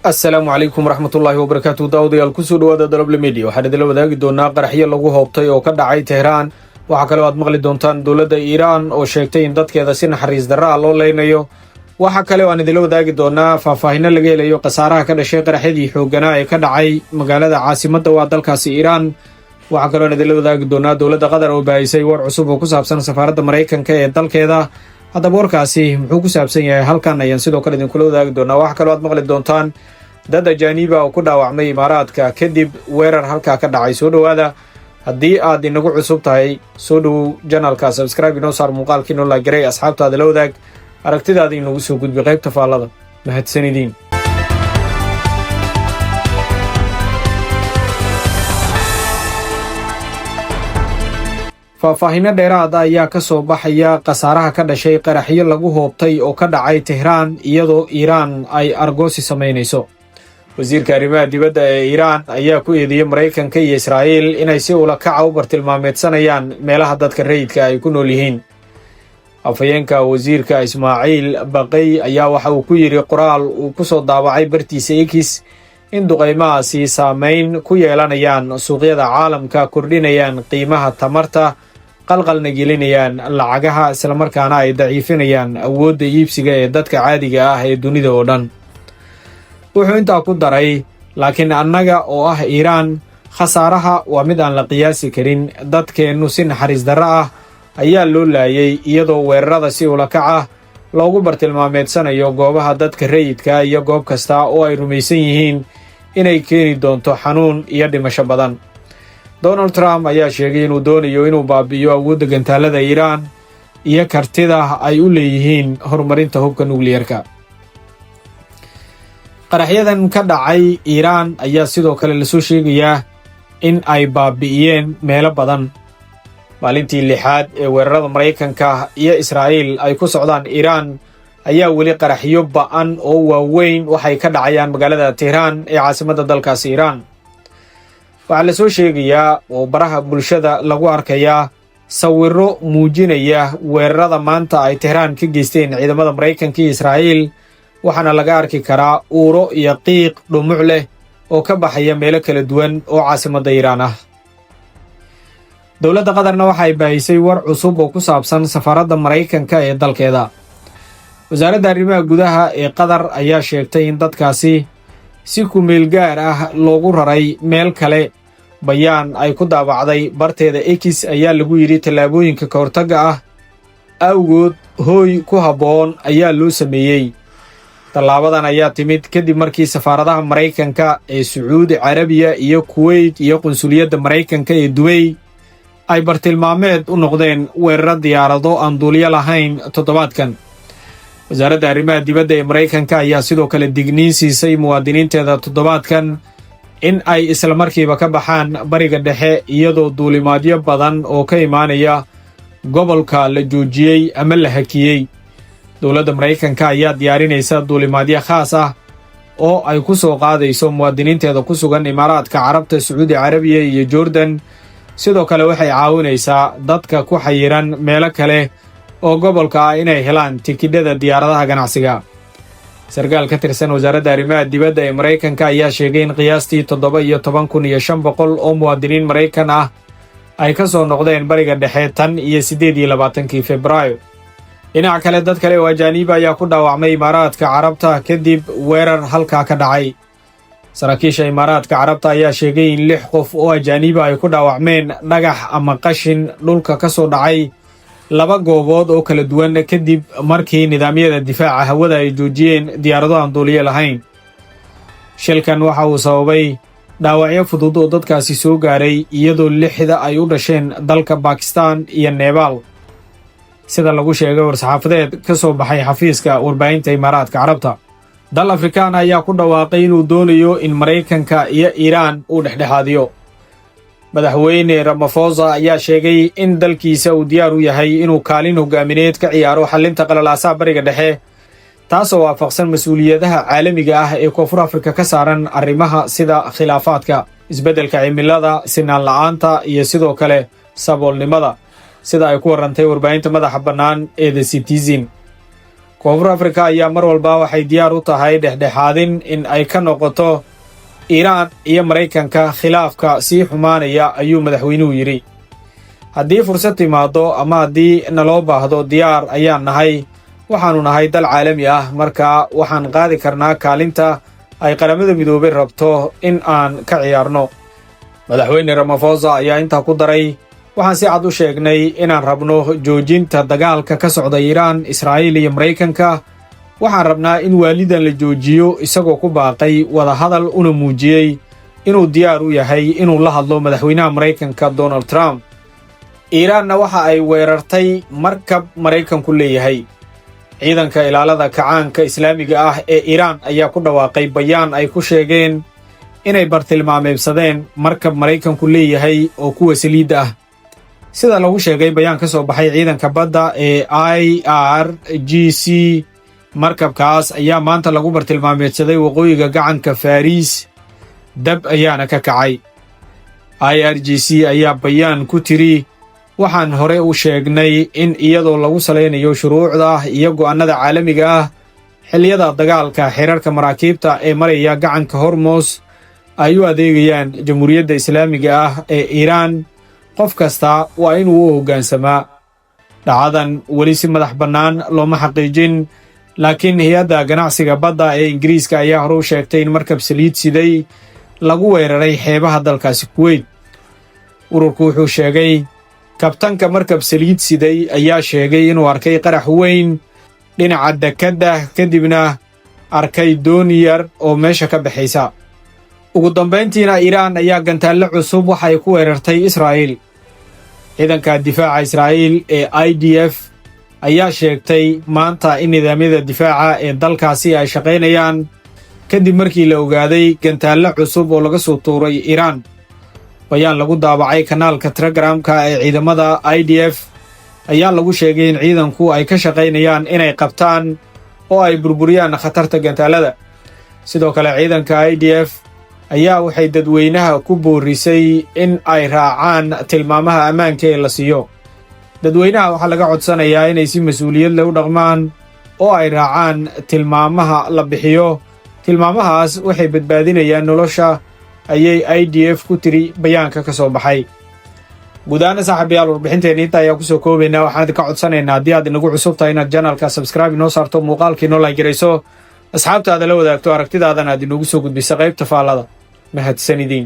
asalaamu calaykum waraxmatullaahi wabarakaatu daawadayaal kusoo dhawaada Daloble Media waxaan idinla wadaagi doonaa qaraxyo lagu hoobtay oo ka dhacay Tehraan. Waxaa kale oo aad maqli doontaan dowladda Iiraan oo sheegtay in dadkeeda si naxariis darro ah loo leynayo. Waxaa kale oo aan idinla wadaagi doonaa faahfaahinno laga helayo khasaaraha ka dhashay qaraxyadii xoogganaa ee ka dhacay magaalada caasimadda waa dalkaasi Iiraan. Waxaa kale oo aan idinla wadaagi doonaa dowladda Qatar oo baahisay war cusub oo ku saabsan safaaradda Mareykanka ee dalkeeda. haddaba warkaasi muxuu ku saabsan yahay halkan ayaan sidoo kale idinkula wadaagi doonaa. Waxaa kaloo aad maqli doontaan dad ajaaniba oo ku dhaawacmay imaaraadka kadib weerar halkaa ka dhacay. soo dhowaada haddii aad inagu cusub tahay soo dhowow janalka subscribe inoo saar muuqaalkiinoo la garay asxaabtaada la wadaag aragtidaada inagu soo gudbi qaybta faallada. mahadsanidin. faahfaahinno dheeraad ah ayaa ka soo baxaya khasaaraha ka dhashay qaraxyo lagu hoobtay oo ka dhacay Tehraan iyadoo Iiraan ay argoosi samaynayso. wasiirka arrimaha dibadda ee Iiraan ayaa ku eedeeyay Mareykanka iyo Israa'iil inay si ula kaca u bartilmaameedsanayaan meelaha dadka rayidka ay ku nool yihiin. afhayeenka wasiirka Ismaaciil Baqay ayaa waxa uu ku yidhi qoraal uu ku soo daabacay bartiisa X in duqaymahaasi saameyn ku yeelanayaan suuqyada caalamka, kordhinayaan qiimaha tamarta, qalqalna gelinayaan lacagaha, islamarkaana ay daciifinayaan awoodda iibsiga ee dadka caadiga ah ee dunida oo dhan. wuxuu intaa ku daray, laakiin annaga oo ah Iiraan, khasaaraha waa mid aan la qiyaasi karin. dadkeennu si naxariis darro ah ayaa loo laayay iyadoo weerarada si ula kac ah loogu bartilmaameedsanayo goobaha dadka rayidka iyo goob kasta oo ay rumaysan yihiin inay keeni doonto xanuun iyo dhimasho badan. Donald Trump ayaa sheegay inuu doonayo inuu baabi'iyo awoodda gantaalada Iiraan iyo kartida ay u leeyihiin horumarinta hubka nukliyarka. qaraxyadan ka dhacay Iiraan ayaa sidoo kale lasoo sheegayaa in ay baabi'iyeen meelo badan. maalintii 6aad ee weerarada Mareykanka iyo Israa'iil ay ku socdaan Iiraan ayaa weli qaraxyo ba'an oo waaweyn waxay ka dhacayaan magaalada Tehraan ee caasimadda dalkaasi Iiraan. waxaa lasoo sheegayaa oo baraha bulshada lagu arkayaa sawirro muujinaya weerarada maanta ay Tehraan ka geysteen ciidamada Mareykanka iyo Israa'iil, waxaana laga arki karaa uuro iyo qiiq dhumuc leh oo ka baxaya meelo kala duwan oo caasimadda Iiraan ah. dowladda Qatarna waxay baahisay war cusub oo ku saabsan safaaradda Mareykanka ee dalkeeda. wasaaradda arrimaha gudaha ee Qatar ayaa sheegtay in dadkaasi si ku meel gaar ah loogu raray meel kale. bayaan ay ku daabacday barteeda X ayaa lagu yidhi tallaabooyinka ka hortagga ah awgood hooy ku habboon ayaa loo sameeyey. tallaabadan ayaa timid kadib markii safaaradaha Mareykanka ee Sacuudi Carabiya iyo Kuwait iyo qunsuliyadda Mareykanka ee Dubai ay bartilmaameed u noqdeen weeraro diyaarado aan duuliyo lahayn toddobaadkan. wasaaradda arrimaha dibadda ee Mareykanka ayaa sidoo kale digniin siisay muwaadiniinteeda toddobaadkan in ay isla markiiba ka baxaan bariga dhexe, iyadoo duulimaadyo badan oo ka imaanaya gobolka la joojiyey ama la hakiyey. dowladda Mareykanka ayaa diyaarinaysa duulimaadyo khaas ah oo ay ku soo qaadayso muwaadiniinteeda ku sugan Imaaraadka Carabta, Sacuudi Carabiya iyo Jordan. sidoo kale waxay caawinaysaa dadka ku xayiran meelo kale oo gobolka ah inay helaan tikidhada diyaaradaha ganacsiga. sarkaal ka tirsan wasaaradda arrimaha dibadda ee Mareykanka ayaa sheegay in qiyaastii 17,500 oo muwaadiniin Mareykan ah ay ka soo noqdeen bariga dhexe tan iyo 28 Febraayo. dhinaca kale, dad kale oo ajaaniba ayaa ku dhaawacmay Imaaraadka Carabta kadib weerar halkaa ka dhacay. saraakiisha Imaaraadka Carabta ayaa sheegay in 6 qof oo ajaaniba ay ku dhaawacmeen dhagax ama qashin dhulka ka soo dhacay 2 goobood oo kala duwan kadib markii nidaamyada difaaca hawada ay joojiyeen diyaarado aan duuliyo lahayn. shilkan waxa uu sababay dhaawacyo fudud oo dadkaasi soo gaaray, iyadoo 6 ay u dhasheen dalka Bakistan iyo Neebal, sida lagu sheegay war-saxaafadeed ka soo baxay xafiiska warbaahinta Imaaraadka Carabta. dal Afrikaan ayaa ku dhawaaqay inuu doonayo in Mareykanka iyo Iiraan uu dhexdhexaadiyo. madaxweyne Ramaphosa ayaa sheegay in dalkiisa uu diyaar u yahay inuu kaalin hogaamineed ka ciyaaro xallinta qalalaasaha bariga dhexe, taasoo waafaqsan mas-uuliyadaha caalamiga ah ee Koonfur Afrika ka saaran arrimaha sida khilaafaadka, isbeddelka cimilada, sinaan la'aanta iyo sidoo kale saboolnimada, sida ay ku warrantay warbaahinta madaxa bannaan ee The Citizen. koonfur afrika ayaa mar walba waxay diyaar u tahay dhexdhexaadin in ay ka noqoto iiraan iyo maraykanka khilaafka sii xumaanaya ayuu madaxweynuhu yidhi. haddii fursad timaaddo ama haddii naloo baahdo diyaar ayaan nahay. waxaannu nahay dal caalami ah, marka waxaan qaadi karnaa kaalinta ay qaramada midoobay rabto in aan ka ciyaarno. madaxweyne ramaphosa ayaa intaa ku daray, waxaan si cad u sheegnay inaan rabno joojinta dagaalka ka socda iiraan, israa'iil iyo maraykanka. waxaan rabnaa in waalidan la joojiyo, isagoo ku baaqay wadahadal una muujiyey inuu diyaar u yahay inuu la hadlo madaxweynaha maraykanka Donald Trump. iiraanna waxa ay weerartay markab maraykanku leeyahay. ciidanka ilaalada kacaanka islaamiga ah ee iiraan ayaa ku dhawaaqay bayaan ay ku sheegeen inay bartilmaameedsadeen markab maraykanku leeyahay oo kuwa saliidda ah. sida lagu sheegay bayaan ka soo baxay ciidanka badda ee IRGC, markabkaas ayaa maanta lagu bartilmaameedsaday waqooyiga gacanka Fariis, dab ayaana ka kacay. IRGC ayaa bayaan ku tiri, waxaan hore u sheegnay in iyadoo lagu salaynayo shuruucda iyo go'aannada caalamiga ah, xilliyada dagaalka xeerarka maraakiibta ee maraya gacanka Hormuz ay u adeegayaan Jamhuuriyadda Islaamiga ah ee Iiraan. qof kasta waa inuu u hoggaansamaa. dhacadan weli si madax bannaan looma xaqiijin, laakiin hay-adda ganacsiga badda ee Ingiriiska ayaa hore u sheegtay in markab saliid siday lagu weeraray xeebaha dalkaasi Kuwait. ururku wuxuu sheegay, kabtanka markab saliid siday ayaa sheegay inuu arkay qarax weyn dhinaca dekedda, kadibna arkay doon yar oo meesha ka baxaysa. ugu dambayntiina iiraan ayaa gantaalle cusub waxay ku weerartay Israa'iil. ciidanka difaaca Israa'iil ee IDF ayaa sheegtay maanta in nidaamyada difaaca ee dalkaasi ay shaqaynayaan kadib markii la ogaaday gantaalle cusub oo laga soo tuuray Iiraan. bayaan lagu daabacay kanaalka Telegramka ee ciidamada IDF ayaa lagu sheegay in ciidanku ay ka shaqaynayaan inay qabtaan oo ay burburiyaan khatarta gantaalada. sidoo kale ciidanka IDF ayaa waxay dadweynaha ku boorisay in ay raacaan tilmaamaha ammaanka ee la siiyo. dadweynaha waxaa laga codsanayaa inay si mas'uuliyad leh u dhaqmaan oo ay raacaan tilmaamaha la bixiyo. tilmaamahaas waxay badbaadinayaan nolosha, ayay IDF ku tiri bayaanka ka soo baxay. guud ahaan saaxiibayaal, warbixinteenna inta ayaa kusoo koobaynaa. waxaan idinka codsanaynaa haddii aad inagu cusub tahay inaad janalka subscribe inoo saarto, muuqaalkii noo like garayso, asxaabtaada la wadaagto, aragtidaadana aad inoogu soo gudbisa qaybta faallada. mahadsanidin.